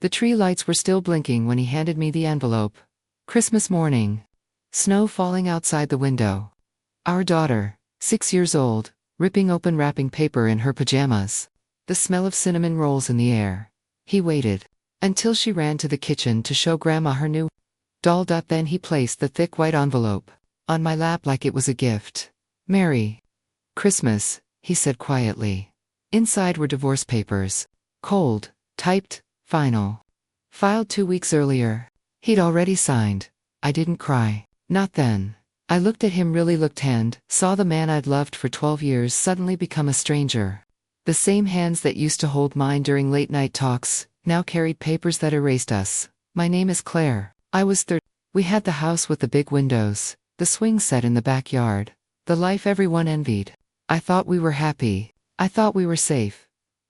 The tree lights were still blinking when he handed me the envelope. Christmas morning. Snow falling outside the window. Our daughter, 6 years old, ripping open wrapping paper in her pajamas. The smell of cinnamon rolls in the air. He waited until she ran to the kitchen to show Grandma her new doll. Then he placed the thick white envelope on my lap like it was a gift. "Merry Christmas," he said quietly. Inside were divorce papers. Cold, typed, final. Filed 2 weeks earlier. He'd already signed. I didn't cry. Not then. I looked at him, really looked, and saw the man I'd loved for 12 years suddenly become a stranger. The same hands that used to hold mine during late-night talks now carried papers that erased us. "My name is Claire. I was 30. We had the house with the big windows, the swing set in the backyard, the life everyone envied. I thought we were happy. I thought we were safe.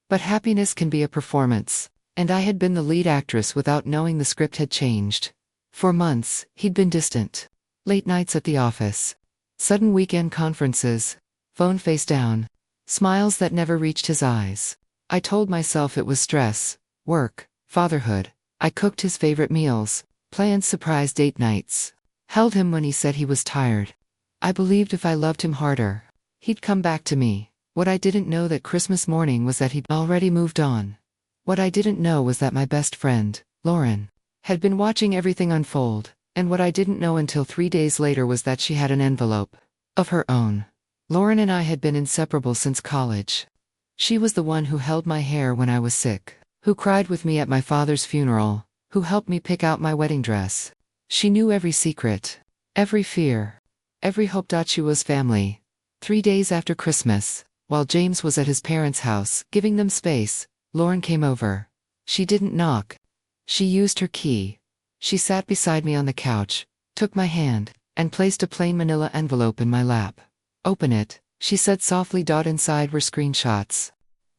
But happiness can be a performance, and I had been the lead actress without knowing the script had changed. For months, he'd been distant. Late nights at the office. Sudden weekend conferences. Phone face down. Smiles that never reached his eyes. I told myself it was stress, work, fatherhood. I cooked his favorite meals, planned surprise date nights, held him when he said he was tired. I believed if I loved him harder, he'd come back to me. What I didn't know that Christmas morning was that he'd already moved on. What I didn't know was that my best friend, Lauren, had been watching everything unfold, and what I didn't know until 3 days later was that she had an envelope of her own. Lauren and I had been inseparable since college. She was the one who held my hair when I was sick, who cried with me at my father's funeral, who helped me pick out my wedding dress. She knew every secret, every fear, every hope. She was family. 3 days after Christmas, while James was at his parents' house, giving them space, Lauren came over. She didn't knock. She used her key. She sat beside me on the couch, took my hand, and placed a plain manila envelope in my lap. "Open it," she said softly. Inside were screenshots,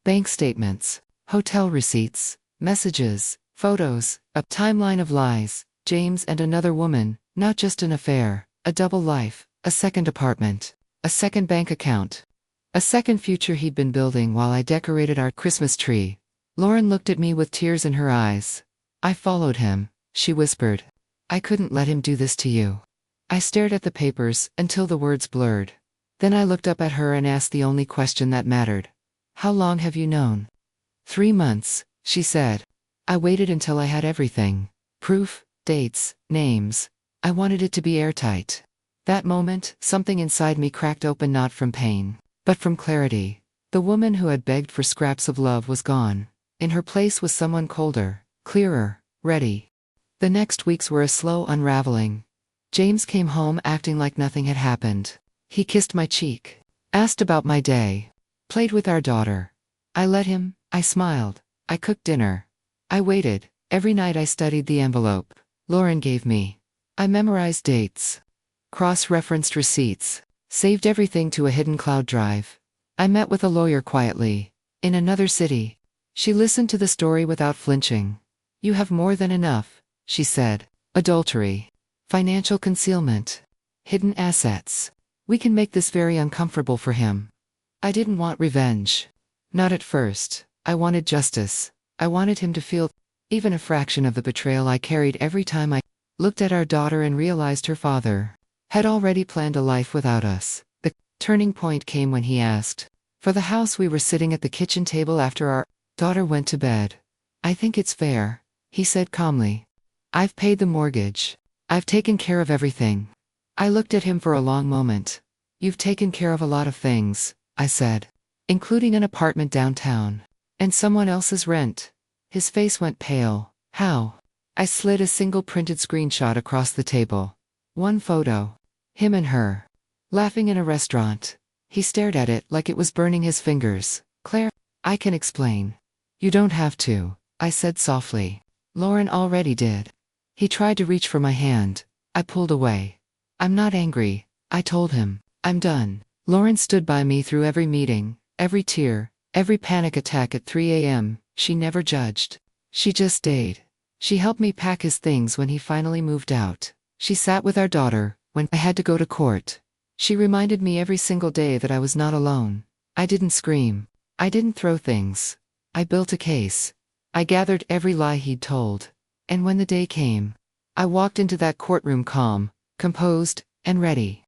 bank statements, hotel receipts, messages, photos, a timeline of lies, James and another woman, not just an affair, a double life, a second apartment, a second bank account, a second future he'd been building while I decorated our Christmas tree. Lauren looked at me with tears in her eyes. "I followed him," she whispered. "I couldn't let him do this to you." I stared at the papers until the words blurred. Then I looked up at her and asked the only question that mattered. "How long have you known?" 3 months, she said. I waited until I had everything. Proof, dates, names. I wanted it to be airtight. That moment, something inside me cracked open, not from pain, but from clarity. The woman who had begged for scraps of love was gone. In her place was someone colder, clearer, ready. The next weeks were a slow unraveling. James came home acting like nothing had happened. He kissed my cheek, asked about my day, played with our daughter. I let him. I smiled. I cooked dinner. I waited. Every night I studied the envelope Lauren gave me. I memorized dates, cross-referenced receipts, saved everything to a hidden cloud drive. I met with a lawyer quietly, in another city. She listened to the story without flinching. "You have more than enough," she said. "Adultery, financial concealment, hidden assets. We can make this very uncomfortable for him." I didn't want revenge. Not at first. I wanted justice. I wanted him to feel even a fraction of the betrayal I carried every time I looked at our daughter and realized her father had already planned a life without us. The turning point came when he asked for the house. We were sitting at the kitchen table after our daughter went to bed. "I think it's fair," he said calmly. "I've paid the mortgage. I've taken care of everything." I looked at him for a long moment. "You've taken care of a lot of things," I said, "including an apartment downtown. And someone else's rent." His face went pale. "How?" I slid a single printed screenshot across the table. One photo. Him and her. Laughing in a restaurant. He stared at it like it was burning his fingers. "Claire, I can explain." "You don't have to," I said softly. Lauren already did. He tried to reach for my hand. I pulled away. "I'm not angry," I told him. "I'm done." Lauren stood by me through every meeting, every tear, every panic attack at 3 a.m. She never judged. She just stayed. She helped me pack his things when he finally moved out. She sat with our daughter when I had to go to court. She reminded me every single day that I was not alone. I didn't scream. I didn't throw things. I built a case. I gathered every lie he'd told. And when the day came, I walked into that courtroom calm, composed, and ready.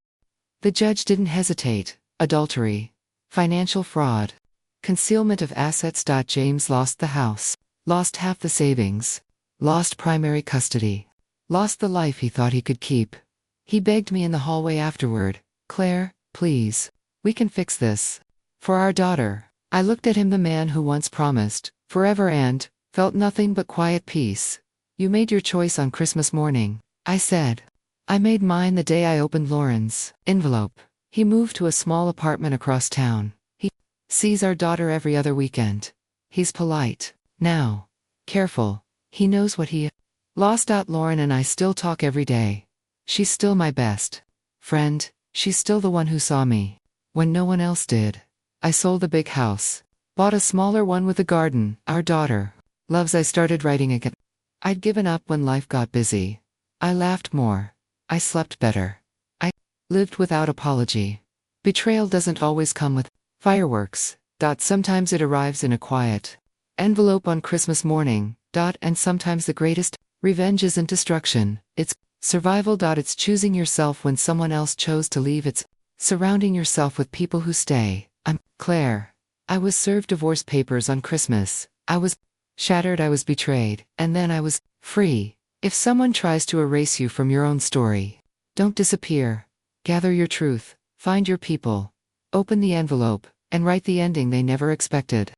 The judge didn't hesitate. Adultery, financial fraud, concealment of assets. James lost the house, lost half the savings, lost primary custody, lost the life he thought he could keep. He begged me in the hallway afterward, "Claire, please, we can fix this. For our daughter." I looked at him, the man who once promised forever and felt nothing but quiet peace. "You made your choice on Christmas morning," I said. "I made mine the day I opened Lauren's envelope. He moved to a small apartment across town. He sees our daughter every other weekend. He's polite now, careful. He knows what he lost. Lauren and I still talk every day. She's still my best friend. She's still the one who saw me when no one else did. I sold the big house, bought a smaller one with a garden. Our daughter loves." I started writing again. I'd given up when life got busy. I laughed more. I slept better. I lived without apology. Betrayal doesn't always come with fireworks. Sometimes it arrives in a quiet envelope on Christmas morning. And sometimes the greatest revenge isn't destruction. It's survival. It's choosing yourself when someone else chose to leave. It's surrounding yourself with people who stay. I'm Claire. I was served divorce papers on Christmas. I was shattered. I was betrayed. And then I was free. If someone tries to erase you from your own story, don't disappear. Gather your truth, find your people, open the envelope, and write the ending they never expected.